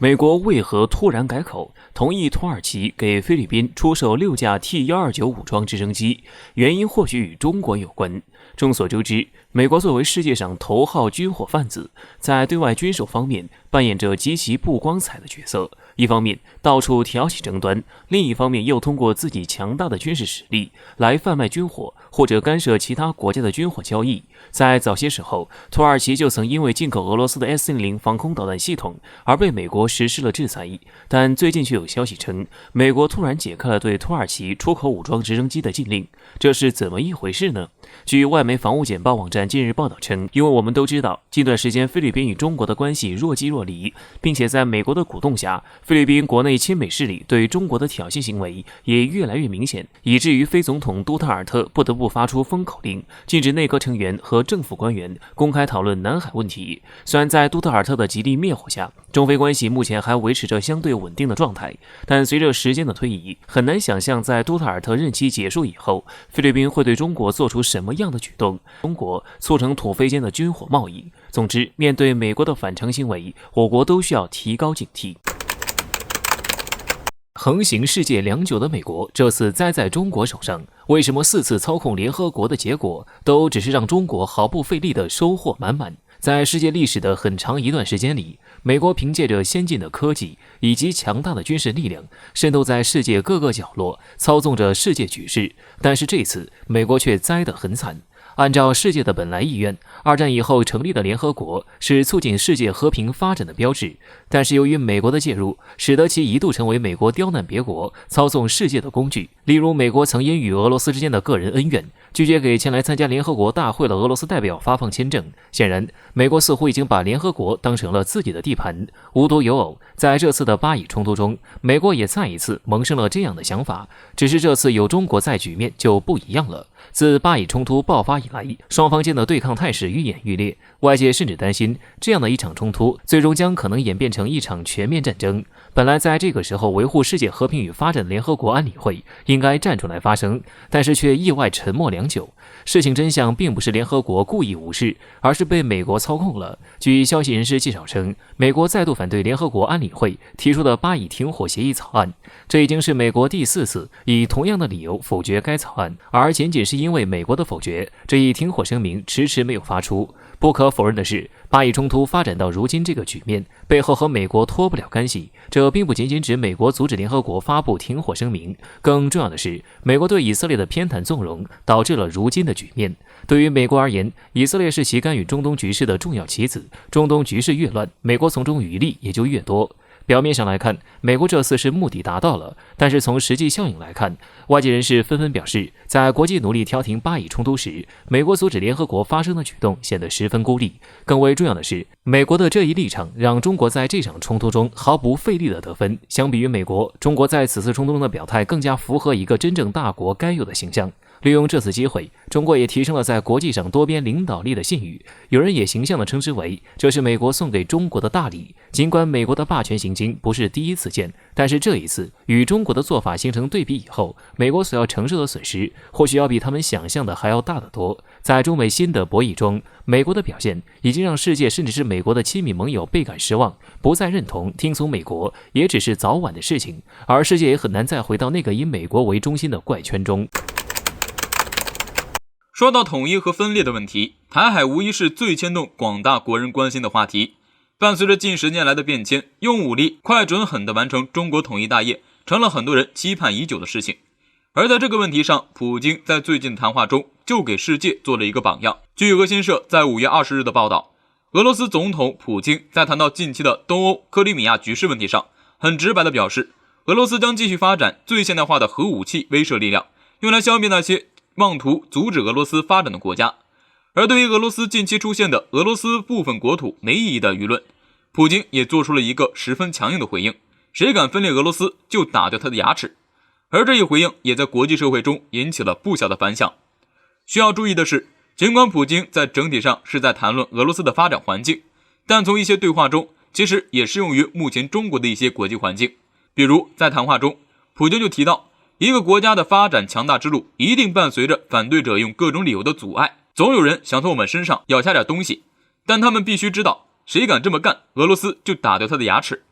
美国为何突然改口，同意土耳其给菲律宾出售6架 T-129武装直升机？原因或许与中国有关。众所周知，美国作为世界上头号军火贩子，在对外军售方面扮演着极其不光彩的角色。一方面到处挑起争端，另一方面又通过自己强大的军事实力来贩卖军火或者干涉其他国家的军火交易。在早些时候，土耳其就曾因为进口俄罗斯的 S-100防空导弹系统而被美国实施了制裁，但最近却有消息称，美国突然解开了对土耳其出口武装直升机的禁令，这是怎么一回事呢？据外媒防务简报网站近日报道称，因为我们都知道，近段时间菲律宾与中国的关系若即若离，并且在美国的鼓动下，菲律宾国内亲美势力对中国的挑衅行为也越来越明显，以至于菲总统杜特尔特不得不发出封口令，禁止内阁成员和政府官员公开讨论南海问题。虽然在杜特尔特的极力灭火下，中菲关系目前还维持着相对稳定的状态，但随着时间的推移，很难想象在杜特尔特任期结束以后，菲律宾会对中国做出什么样的举动，中国促成土菲间的军火贸易。总之，面对美国的反常行为，我国都需要提高警惕。横行世界良久的美国，这次栽在中国手上，为什么4次操控联合国的结果，都只是让中国毫不费力的收获满满？在世界历史的很长一段时间里，美国凭借着先进的科技以及强大的军事力量，渗透在世界各个角落，操纵着世界局势。但是这次，美国却栽得很惨。按照世界的本来意愿，二战以后成立的联合国是促进世界和平发展的标志，但是由于美国的介入，使得其一度成为美国刁难别国、操纵世界的工具。例如，美国曾因与俄罗斯之间的个人恩怨，拒绝给前来参加联合国大会的俄罗斯代表发放签证。显然，美国似乎已经把联合国当成了自己的地盘。无独有偶，在这次的巴以冲突中，美国也再一次萌生了这样的想法，只是这次有中国在，局面就不一样了。自巴以冲突爆发以来，双方间的对抗态势愈演愈烈，外界甚至担心这样的一场冲突最终将可能演变成一场全面战争。本来在这个时候维护世界和平与发展的联合国安理会应该站出来发声，但是却意外沉默良久。事情真相并不是联合国故意无视，而是被美国操控了。据消息人士介绍称，美国再度反对联合国安理会提出的巴以停火协议草案，这已经是美国第4次以同样的理由否决该草案，而仅仅是因为美国的否决，这一停火声明迟迟没有发出。不可否认的是，巴以冲突发展到如今这个局面，背后和美国脱不了干系。这并不仅仅指美国阻止联合国发布停火声明，更重要的是，美国对以色列的偏袒纵容，导致了如今的局面。对于美国而言，以色列是其干预中东局势的重要棋子，中东局势越乱，美国从中渔利也就越多。表面上来看，美国这次是目的达到了，但是从实际效应来看，外界人士纷纷表示，在国际努力调停巴以冲突时，美国阻止联合国发生的举动显得十分孤立。更为重要的是，美国的这一立场让中国在这场冲突中毫不费力的得分。相比于美国，中国在此次冲突中的表态更加符合一个真正大国该有的形象。利用这次机会，中国也提升了在国际上多边领导力的信誉，有人也形象地称之为这是美国送给中国的大礼。尽管美国的霸权行径不是第一次见，但是这一次与中国的做法形成对比以后，美国所要承受的损失或许要比他们想象的还要大得多。在中美新的博弈中，美国的表现已经让世界甚至是美国的亲密盟友倍感失望，不再认同听从美国也只是早晚的事情，而世界也很难再回到那个以美国为中心的怪圈中。说到统一和分裂的问题，台海无疑是最牵动广大国人关心的话题。伴随着近10年来的变迁，用武力快准狠地完成中国统一大业，成了很多人期盼已久的事情。而在这个问题上，普京在最近的谈话中就给世界做了一个榜样。据俄新社在5月20日的报道，俄罗斯总统普京在谈到近期的东欧克里米亚局势问题上，很直白地表示，俄罗斯将继续发展最现代化的核武器威慑力量，用来消灭那些妄图阻止俄罗斯发展的国家。而对于俄罗斯近期出现的俄罗斯部分国土没意义的舆论，普京也做出了一个十分强硬的回应，谁敢分裂俄罗斯就打掉他的牙齿。而这一回应也在国际社会中引起了不小的反响。需要注意的是，尽管普京在整体上是在谈论俄罗斯的发展环境，但从一些对话中其实也适用于目前中国的一些国际环境。比如在谈话中，普京就提到，一个国家的发展强大之路一定伴随着反对者用各种理由的阻碍，总有人想从我们身上咬下点东西，但他们必须知道，谁敢这么干，俄罗斯就打掉他的牙齿。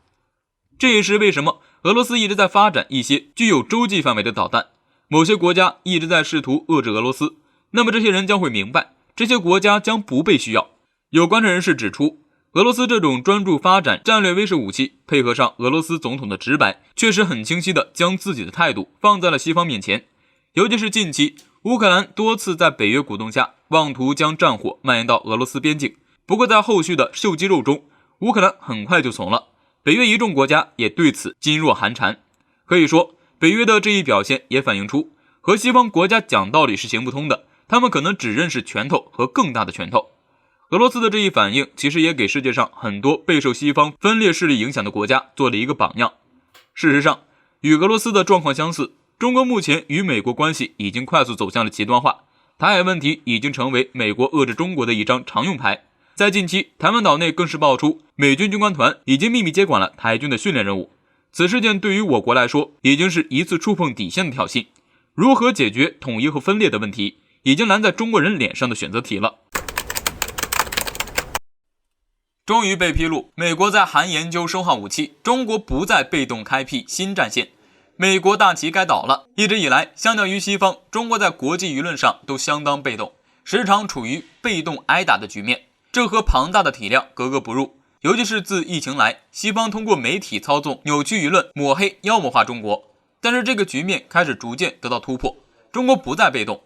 这也是为什么俄罗斯一直在发展一些具有洲际范围的导弹，某些国家一直在试图遏制俄罗斯。那么这些人将会明白，这些国家将不被需要。有观察人士指出，俄罗斯这种专注发展战略威慑武器，配合上俄罗斯总统的直白，确实很清晰地将自己的态度放在了西方面前。尤其是近期，乌克兰多次在北约鼓动下，妄图将战火蔓延到俄罗斯边境。不过在后续的秀肌肉中，乌克兰很快就怂了，北约一众国家也对此噤若寒蝉。可以说，北约的这一表现也反映出，和西方国家讲道理是行不通的，他们可能只认识拳头和更大的拳头。俄罗斯的这一反应，其实也给世界上很多备受西方分裂势力影响的国家做了一个榜样。事实上，与俄罗斯的状况相似，中国目前与美国关系已经快速走向了极端化，台海问题已经成为美国遏制中国的一张常用牌。在近期，台湾岛内更是爆出美军军官团已经秘密接管了台军的训练任务。此事件对于我国来说，已经是一次触碰底线的挑衅。如何解决统一和分裂的问题，已经拦在中国人脸上的选择题了。终于被披露，美国在韩研究生化武器，中国不再被动开辟新战线，美国大旗该倒了。一直以来，相较于西方，中国在国际舆论上都相当被动，时常处于被动挨打的局面，这和庞大的体量格格不入。尤其是自疫情来，西方通过媒体操纵、扭曲舆论、抹黑、妖魔化中国。但是这个局面开始逐渐得到突破，中国不再被动。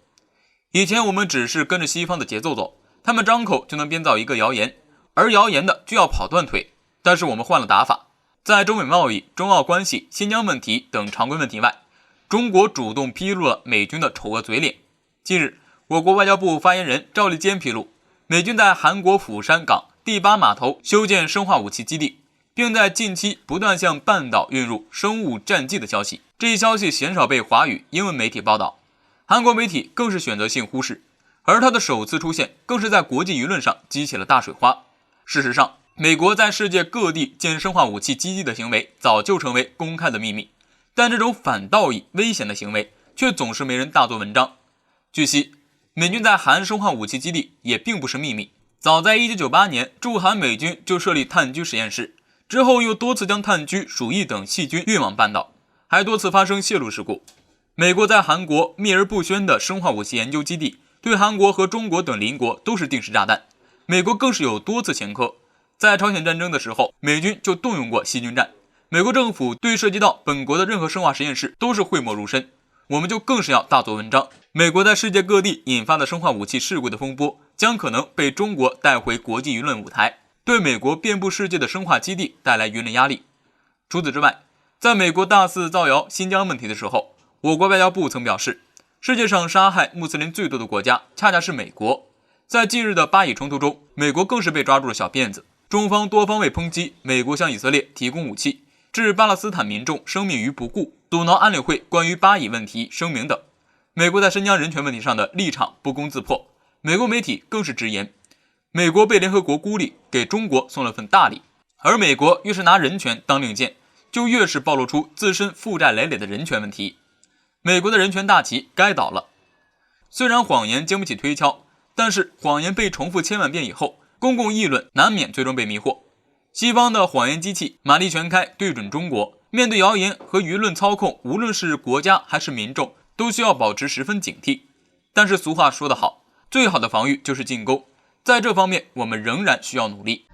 以前我们只是跟着西方的节奏走，他们张口就能编造一个谣言，而谣言的就要跑断腿。但是我们换了打法，在中美贸易、中澳关系、新疆问题等常规问题外，中国主动披露了美军的丑恶嘴脸。近日，我国外交部发言人赵立坚披露，美军在韩国釜山港第8码头修建生化武器基地，并在近期不断向半岛运入生物战剂的消息。这一消息鲜少被华语、英文媒体报道，韩国媒体更是选择性忽视，而它的首次出现更是在国际舆论上激起了大水花。事实上，美国在世界各地建生化武器基地的行为早就成为公开的秘密，但这种反道义、危险的行为却总是没人大做文章。据悉，美军在韩生化武器基地也并不是秘密，早在1998年，驻韩美军就设立炭疽实验室，之后又多次将炭疽、鼠疫等细菌运往半岛，还多次发生泄露事故。美国在韩国秘而不宣的生化武器研究基地，对韩国和中国等邻国都是定时炸弹。美国更是有多次前科，在朝鲜战争的时候，美军就动用过细菌战。美国政府对涉及到本国的任何生化实验室都是讳莫如深，我们就更是要大做文章。美国在世界各地引发的生化武器事故的风波，将可能被中国带回国际舆论舞台，对美国遍布世界的生化基地带来舆论压力。除此之外，在美国大肆造谣新疆问题的时候，我国外交部曾表示，世界上杀害穆斯林最多的国家恰恰是美国。在近日的巴以冲突中，美国更是被抓住了小辫子，中方多方位抨击美国向以色列提供武器，置巴勒斯坦民众生命于不顾，阻挠安理会关于巴以问题声明等。美国在新疆人权问题上的立场不攻自破，美国媒体更是直言，美国被联合国孤立，给中国送了份大礼，而美国越是拿人权当令箭，就越是暴露出自身负债累累的人权问题。美国的人权大旗该倒了。虽然谎言经不起推敲，但是谎言被重复千万遍以后，公共议论难免最终被迷惑。西方的谎言机器马力全开对准中国，面对谣言和舆论操控，无论是国家还是民众，都需要保持十分警惕。但是俗话说得好，最好的防御就是进攻，在这方面我们仍然需要努力。